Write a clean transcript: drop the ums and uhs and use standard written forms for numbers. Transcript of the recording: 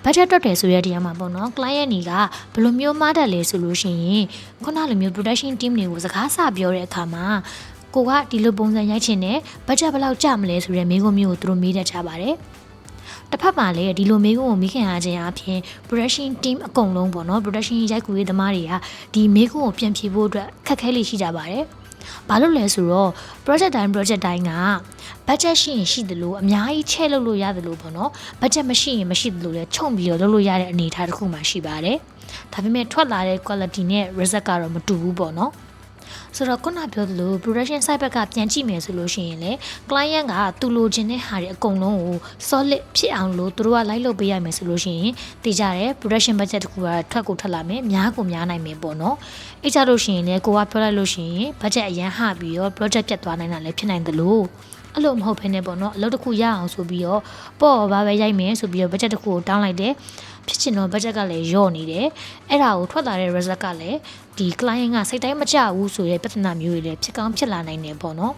budget တွက်တယ်ဆိုရတဲ့နေရာမှာပေါ့နော် client တွေကဘယ်လိုမျိုးမှားတတ်လဲဆိုလို့ရှိရင်ခုနလိုမျိုး production team တွေကိုစကားစပြောတဲ့အခါမှာကိုကဒီလိုပုံစံရိုက်ချင်တယ် budget ဘယ်လောက်ကျမလဲဆိုတဲ့မေးခွန်းမျိုးကိုသူတို့မေးတတ်ကြပါတယ်တစ်ဖက်မှာလည်းဒီလိုမေးခွန်းကိုမိခင်အားချင်းအပြင် production team အကုန်လုံးပေါ့နော် production ရိုက်ကူရေးသမားတွေကဒီမေးခွန်းကိုပြန်ဖြေဖို့အတွက်ခက်ခဲလေးရှိကြပါတယ်ဘာလို့လဲဆိုတော့ project တိုင်းက budget ရှိရင်ရှိတယ်လို့အများကြီးချဲ့လုပ်လို့ရတယ်လို့ပေါ့နော် budget မရှိရင်မရှိတယ်လို့လည်းခြုံပြီးတော့လုပ်လို့ရတဲ့အနေအထားတစ်ခုမှရှိပါတယ်ဒါပေမဲ့ထွက်လာတဲ့ quality နဲ့ result ကတော့မတူဘူးပေါ့နော်ဆိုတော့ခုနပြောသလို production side ဘက်ကပြန်ကြည့်မယ်ဆိုလို့ရှိရင်လေ client ကသူလိုချင်တဲ့ဟာတွေအကုန်လုံးကို solid ဖြစ်အောင်လို့သူတို့ကလိုက်လုပ်ပေးရမယ်ဆိုလို့ရှိရင်တည်ကြတယ် production budget တခုကထွက်လာမယ်များကိုများနိုင်မယ်ပေါ့နော်အဲ့ကြလို့ရှိရင်လေကိုကပြောလိုက်လို့ရှိရင် budget အရန်ဟပြီးတော့ project ပြတ်သွားနိုင်တာလည်းဖြစ်နိုင်တယ်လို့အဲ့လိုမဟုတ်ဘဲနဲ့ပေါ့နော်အလုပ်တစ်ခုရအောင်ဆိုပြီးတော့ပေါ့ဘာပဲရိုက်မယ်ဆိုပြီးတော့ budget တစ်ခုကိုတောင်းလိုက်တယ်ဖြစ်ချင်တော့ budget ကလည်းညော့နေတယ်အဲ့ဒါကိုထွက်လာတဲ့ result ကလည်းဒီ client ကစိတ်တိုင်းမကျဘူးဆိုတဲ့ပြဿနာမျိုးတွေလည်းဖြစ်ကောင်းဖြစ်လာနိုင်တယ်ပေါ့နော်